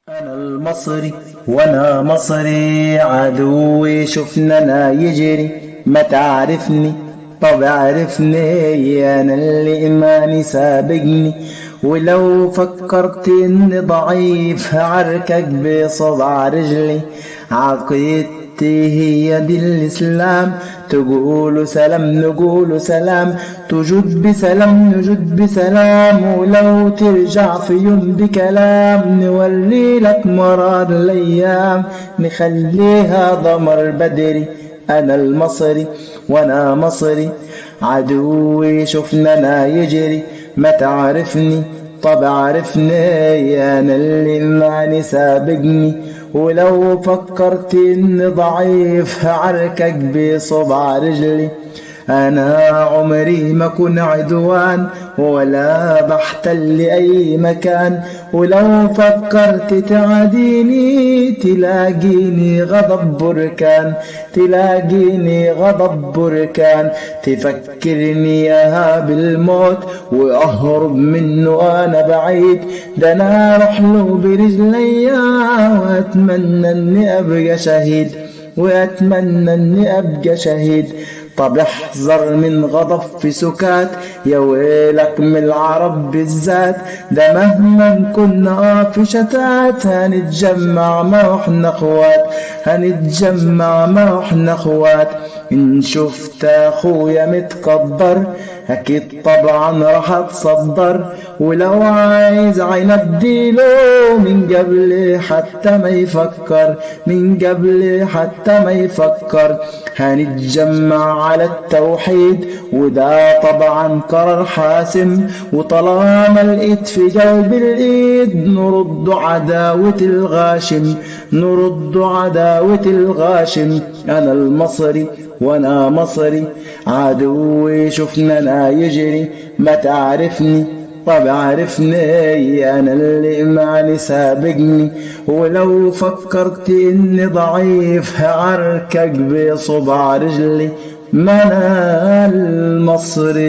أنا المصري وأنا مصري، عدوي شفنا يجري. ما تعرفني طب عرفني، أنا اللي إيماني سابقني. ولو فكرت إني ضعيف هعركك بصبع رجلي. عقيدتي هي دي الإسلام، تقولوا سلام نقولوا سلام، تجد بسلام نجد بسلام. ولو ترجع في يوم بكلام نوري لك مرار الأيام، نخليها ضمر بدري. أنا المصري وأنا مصري، عدوي شفنا يجري. ما تعرفني طب عرفني، أنا اللي إيماني سابقني. ولو فكرت إني ضعيف هعركك بصبع رجلي. أنا عمري ما كن عدوان ولا بحتل أي مكان، ولو فكرت تعاديني تلاقيني غضب بركان، تلاقيني غضب بركان. تفكرني ياها بالموت وأهرب منه أنا بعيد، ده أنا أروح له برجلي وأتمنى إني أبقى شهيد، وأتمنى إني أبقى شهيد. طب احذر من غضب في سكات، يا ويلك من العرب بالذات. ده مهما كنا في شتات هنتجمع ما احنا اخوات، هنتجمع ما احنا اخوات. ان شفت اخويا متكبر اكيد طبعا راح اتصدر، ولو عايز عين اديله من قبل حتى ما يفكر، من قبل حتى ما يفكر. هنتجمع على التوحيد وده طبعا قرار حاسم، وطالما لقيت في قلب الايد نرد عداوة الغاشم، نرد عداوة الغاشم. انا المصري وانا مصري، عدوي شفنا يجري. ما تعرفني طب عرفني، أنا اللي إيماني سابقني. ولو فكرت إني ضعيف هعركك بصبع رجلي. ما أنا المصري.